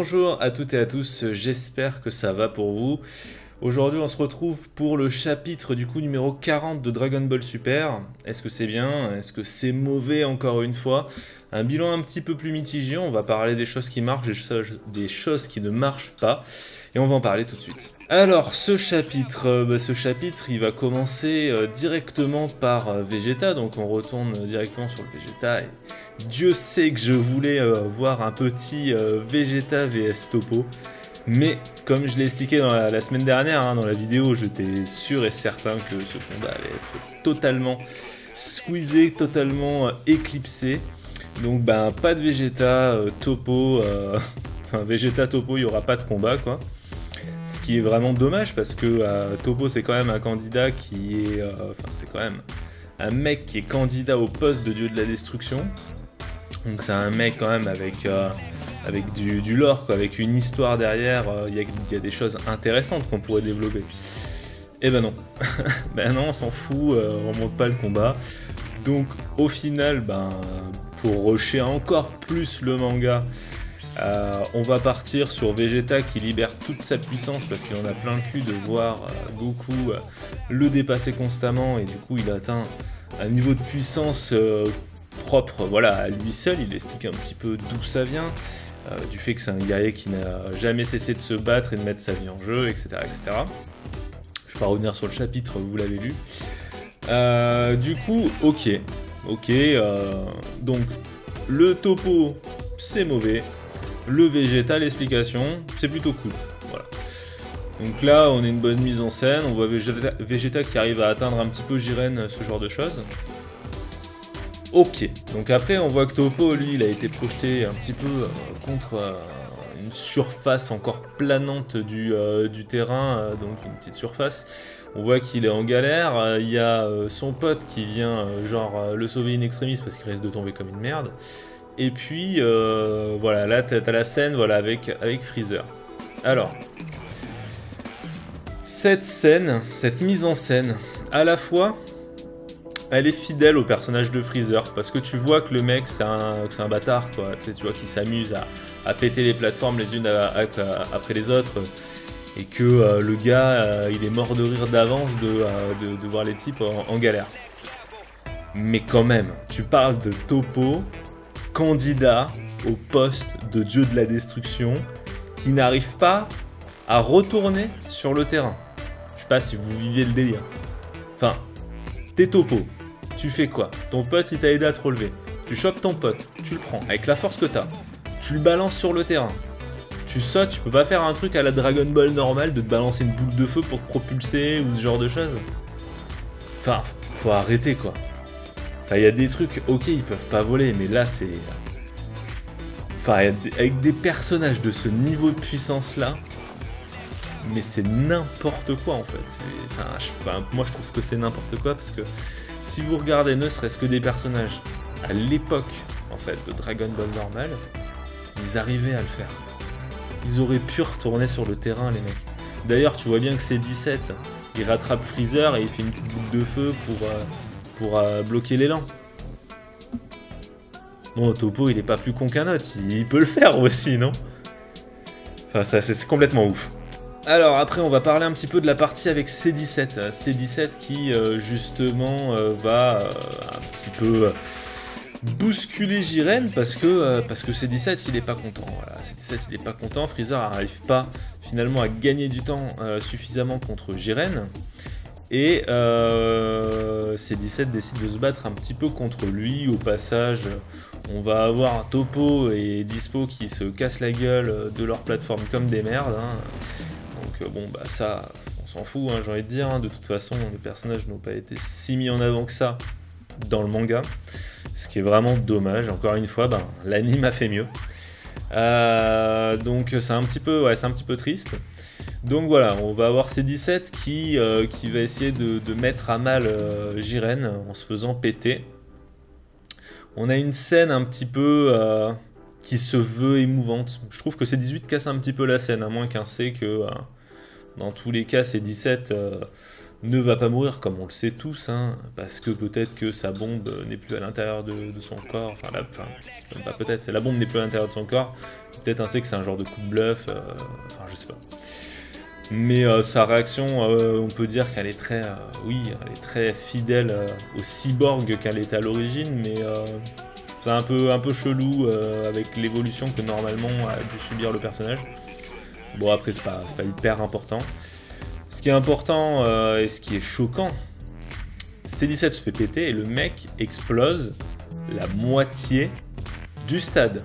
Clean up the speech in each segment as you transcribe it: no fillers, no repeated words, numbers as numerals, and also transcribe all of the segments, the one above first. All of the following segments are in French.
Bonjour à toutes et à tous, j'espère que ça va pour vous. Aujourd'hui on se retrouve pour le chapitre du coup numéro 40 de Dragon Ball Super. Est-ce que c'est bien? Est-ce que c'est mauvais encore une fois? Un bilan un petit peu plus mitigé, on va parler des choses qui marchent, des choses qui ne marchent pas. Et on va en parler tout de suite. Alors ce chapitre, il va commencer directement par Vegeta, donc on retourne directement sur le Vegeta. Et Dieu sait que je voulais voir un petit Vegeta vs Toppo. Mais comme je l'ai expliqué dans la semaine dernière, dans la vidéo, j'étais sûr et certain que ce combat allait être totalement squeezé, totalement éclipsé. Donc pas de Vegeta, Toppo, enfin Vegeta Toppo, il n'y aura pas de combat quoi. Ce qui est vraiment dommage parce que Toppo c'est quand même un candidat qui est... c'est quand même un mec qui est candidat au poste de dieu de la destruction. Donc c'est un mec quand même avec du lore, quoi, avec une histoire derrière, il y a des choses intéressantes qu'on pourrait développer. Et ben non, ben non on s'en fout, on monte pas le combat. Donc au final, pour rusher encore plus le manga, on va partir sur Vegeta qui libère toute sa puissance parce qu'il en a plein le cul de voir Goku le dépasser constamment et du coup il atteint un niveau de puissance propre voilà, à lui seul. Il explique un petit peu d'où ça vient, du fait que c'est un guerrier qui n'a jamais cessé de se battre et de mettre sa vie en jeu, etc. etc. Je vais pas revenir sur le chapitre, vous l'avez lu. Du coup, ok, donc le Toppo c'est mauvais. Le Vegeta, l'explication, c'est plutôt cool. Voilà. Donc là, on a une bonne mise en scène. On voit Vegeta qui arrive à atteindre un petit peu Jiren, ce genre de choses. Ok. Donc après, on voit que Toppo, lui, il a été projeté un petit peu contre une surface encore planante du terrain, donc une petite surface. On voit qu'il est en galère. Il y a son pote qui vient, le sauver in extremis parce qu'il risque de tomber comme une merde. Et puis, voilà, là, t'as la scène voilà, avec Freezer. Alors, cette scène, cette mise en scène, à la fois, elle est fidèle au personnage de Freezer, parce que tu vois que le mec, c'est un bâtard, quoi. Tu vois qu'il s'amuse à péter les plateformes les unes après les autres, et que le gars, il est mort de rire d'avance de voir les types en galère. Mais quand même, tu parles de Toppo, candidat au poste de dieu de la destruction qui n'arrive pas à retourner sur le terrain. Je sais pas si vous viviez le délire. Enfin, t'es Toppo, tu fais quoi? Ton pote il t'a aidé à te relever. Tu chopes ton pote, tu le prends avec la force que t'as. Tu le balances sur le terrain. Tu sautes, tu peux pas faire un truc à la Dragon Ball normal de te balancer une boule de feu pour te propulser ou ce genre de choses. Enfin, faut arrêter quoi. Enfin, il y a des trucs, ok, ils peuvent pas voler, mais là, c'est... Enfin, avec des personnages de ce niveau de puissance-là, mais c'est n'importe quoi, en fait. Moi, je trouve que c'est n'importe quoi, parce que si vous regardez ne serait-ce que des personnages à l'époque, en fait, de Dragon Ball normal, ils arrivaient à le faire. Ils auraient pu retourner sur le terrain, les mecs. D'ailleurs, tu vois bien que c'est 17. Il rattrape Freezer et il fait une petite boule de feu pour bloquer l'élan. Bon, Toppo, il est pas plus con qu'un autre, il peut le faire aussi, non? Enfin, ça, c'est complètement ouf. Alors, après, on va parler un petit peu de la partie avec C17. C17 qui, justement, va un petit peu bousculer Jiren parce que C17, il est pas content. Voilà, C17, il est pas content. Freezer n'arrive pas, finalement, à gagner du temps suffisamment contre Jiren. Et C17 décide de se battre un petit peu contre lui. Au passage, on va avoir Toppo et Dispo qui se cassent la gueule de leur plateforme comme des merdes. Donc ça, on s'en fout, j'ai envie de dire. De toute façon, les personnages n'ont pas été si mis en avant que ça dans le manga. Ce qui est vraiment dommage. Encore une fois, l'anime a fait mieux. Donc c'est un petit peu triste. Donc voilà, on va avoir C17 qui va essayer de mettre à mal Jiren en se faisant péter. On a une scène un petit peu qui se veut émouvante. Je trouve que C18 casse un petit peu la scène, à moins qu'un C que dans tous les cas C17 ne va pas mourir comme on le sait tous, hein, parce que peut-être que sa bombe n'est plus à l'intérieur de son corps, c'est même pas peut-être, c'est la bombe n'est plus à l'intérieur de son corps, peut-être un sait que c'est un genre de coup de bluff, je sais pas. Mais sa réaction, on peut dire qu'elle est très, elle est très fidèle au cyborg qu'elle était à l'origine, mais c'est un peu chelou avec l'évolution que normalement a dû subir le personnage. Bon après c'est pas hyper important. Ce qui est important et ce qui est choquant, C17 se fait péter et le mec explose la moitié du stade.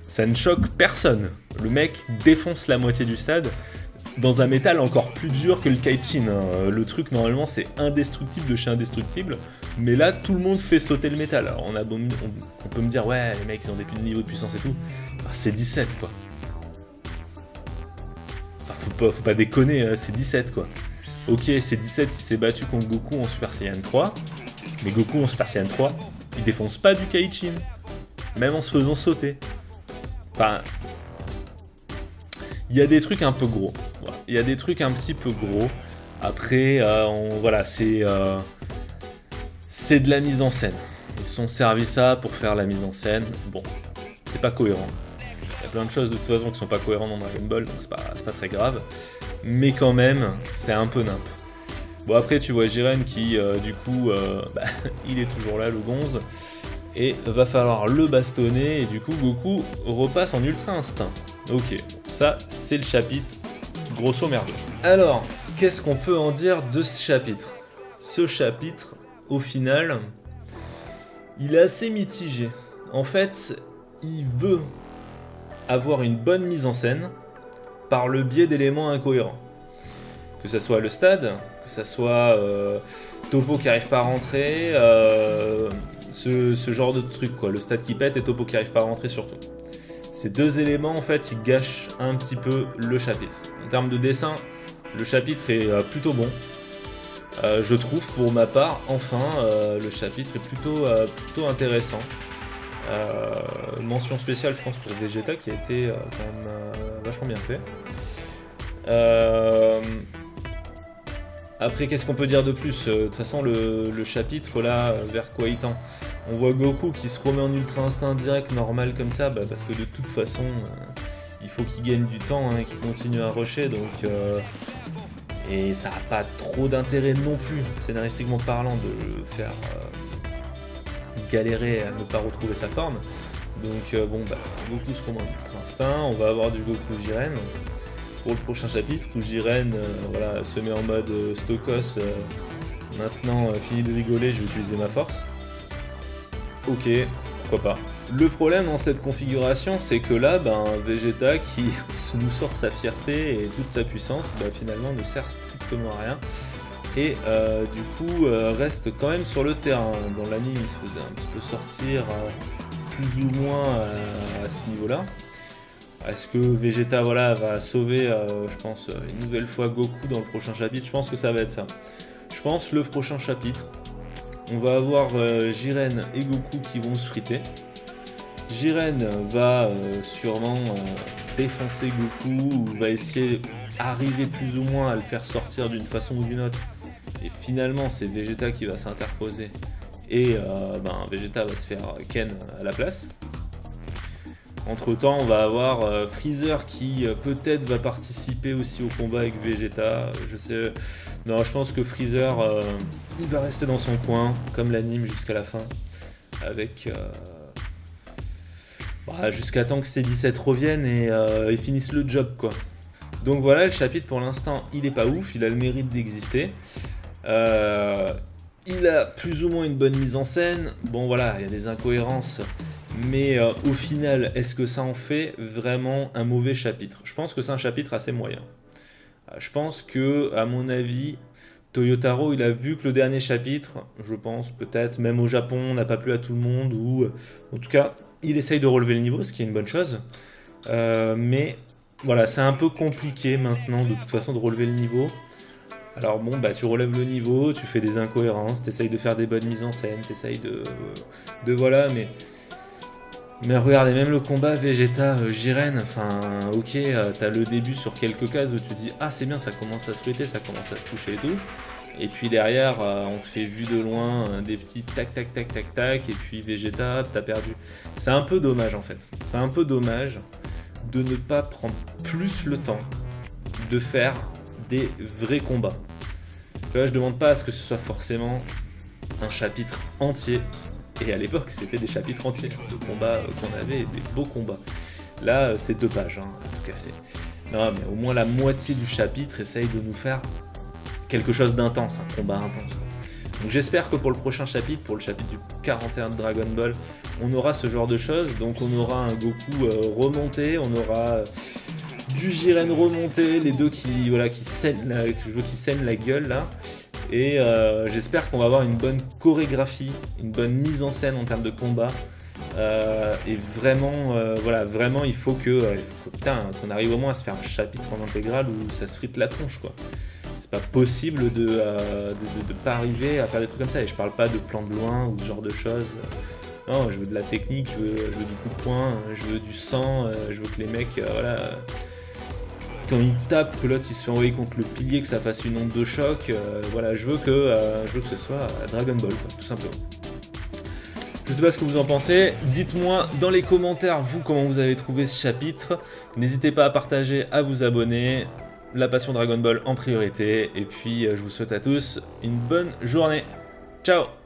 Ça ne choque personne. Le mec défonce la moitié du stade dans un métal encore plus dur que le Kaichin. Hein. Le truc normalement c'est indestructible de chez indestructible, mais là tout le monde fait sauter le métal. Alors on peut me dire ouais les mecs ils ont des niveaux de puissance et tout. Enfin, c'est 17 quoi. Faut pas déconner, c'est 17 quoi. Ok, c'est 17 il s'est battu contre Goku en Super Saiyan 3, mais Goku en Super Saiyan 3, il défonce pas du Kaichin, même en se faisant sauter. Enfin, il y a des trucs un peu gros. Il y a des trucs un petit peu gros. Après, voilà, c'est de la mise en scène. Ils se sont servis ça pour faire la mise en scène. Bon, c'est pas cohérent. Il y a plein de choses de toute façon qui sont pas cohérentes dans Dragon Ball, donc c'est pas très grave. Mais quand même, c'est un peu nimp. Bon après tu vois Jiren qui du coup il est toujours là le gonze. Et va falloir le bastonner et du coup Goku repasse en Ultra Instinct. Ok, ça c'est le chapitre grosso merdo. Alors, qu'est-ce qu'on peut en dire de ce chapitre ? Ce chapitre, au final, il est assez mitigé. En fait, il veut avoir une bonne mise en scène par le biais d'éléments incohérents. Que ça soit le stade, que ça soit Toppo qui arrive pas à rentrer, ce genre de truc quoi, le stade qui pète et Toppo qui arrive pas à rentrer surtout. Ces deux éléments en fait ils gâchent un petit peu le chapitre. En termes de dessin, le chapitre est plutôt bon. Je trouve pour ma part, enfin, le chapitre est plutôt intéressant. Mention spéciale je pense pour Vegeta qui a été quand même vachement bien fait. Après qu'est-ce qu'on peut dire de plus ? De toute façon le chapitre là vers quoi il tend ? On voit Goku qui se remet en Ultra Instinct direct normal comme ça parce que de toute façon il faut qu'il gagne du temps, qu'il continue à rusher donc et ça n'a pas trop d'intérêt non plus scénaristiquement parlant de le faire galérer à ne pas retrouver sa forme. Donc Goku se remet en Ultra Instinct, on va avoir du Goku Jiren pour le prochain chapitre où Jiren se met en mode Stokos, maintenant fini de rigoler, je vais utiliser ma force. Ok, pourquoi pas. Le problème dans cette configuration, c'est que là, Vegeta qui nous sort sa fierté et toute sa puissance, finalement ne sert strictement à rien. Et du coup, reste quand même sur le terrain. Dans l'anime, il se faisait un petit peu sortir plus ou moins à ce niveau-là. Est-ce que Vegeta va sauver, je pense, une nouvelle fois Goku dans le prochain chapitre ? Je pense que ça va être ça. Je pense le prochain chapitre, on va avoir Jiren et Goku qui vont se friter. Jiren va sûrement défoncer Goku ou va essayer d'arriver plus ou moins à le faire sortir d'une façon ou d'une autre. Et finalement, c'est Vegeta qui va s'interposer et Vegeta va se faire Ken à la place. Entre temps, on va avoir Freezer qui peut-être va participer aussi au combat avec Vegeta. Je sais. Non, je pense que Freezer il va rester dans son coin, comme l'anime jusqu'à la fin. Avec. Jusqu'à temps que C17 revienne et finisse le job, quoi. Donc voilà, le chapitre pour l'instant, il est pas ouf, il a le mérite d'exister. Il a plus ou moins une bonne mise en scène. Bon voilà, il y a des incohérences. Mais au final, est-ce que ça en fait vraiment un mauvais chapitre ? Je pense que c'est un chapitre assez moyen. Je pense que, à mon avis, Toyotaro, il a vu que le dernier chapitre, je pense, peut-être, même au Japon, n'a pas plu à tout le monde, ou en tout cas, il essaye de relever le niveau, ce qui est une bonne chose. Mais voilà, c'est un peu compliqué maintenant, de toute façon, de relever le niveau. Alors bon, tu relèves le niveau, tu fais des incohérences, t'essayes de faire des bonnes mises en scène, t'essayes de voilà, mais Mais regardez, même le combat Vegeta Jiren, enfin ok, t'as le début sur quelques cases où tu dis ah c'est bien, ça commence à se fêter, ça commence à se toucher et tout. Et puis derrière, on te fait vu de loin des petits tac tac tac tac tac, et puis Vegeta, t'as perdu. C'est un peu dommage en fait. C'est un peu dommage de ne pas prendre plus le temps de faire des vrais combats. Tu vois, je demande pas à ce que ce soit forcément un chapitre entier. Et à l'époque, c'était des chapitres entiers de combats qu'on avait, des beaux combats. Là, c'est 2 pages, hein, à tout casser. Non, mais au moins la moitié du chapitre essaye de nous faire quelque chose d'intense, un combat intense, quoi. Donc j'espère que pour le prochain chapitre, pour le chapitre du 41 de Dragon Ball, on aura ce genre de choses. Donc on aura un Goku remonté, on aura du Jiren remonté, les deux qui saignent la gueule là. Et j'espère qu'on va avoir une bonne chorégraphie, une bonne mise en scène en termes de combat. Et vraiment, vraiment il faut qu'on arrive au moins à se faire un chapitre en intégral où ça se frite la tronche, quoi. C'est pas possible de pas arriver à faire des trucs comme ça. Et je parle pas de plan de loin ou ce genre de choses. Non, je veux de la technique, je veux du coup de poing, je veux du sang, je veux que les mecs, quand ils tapent, que l'autre il se fait envoyer contre le pilier, que ça fasse une onde de choc. Je veux que ce soit Dragon Ball, quoi, tout simplement. Je sais pas ce que vous en pensez, dites-moi dans les commentaires vous comment vous avez trouvé ce chapitre, n'hésitez pas à partager, à vous abonner, la passion Dragon Ball en priorité, et puis je vous souhaite à tous une bonne journée, ciao.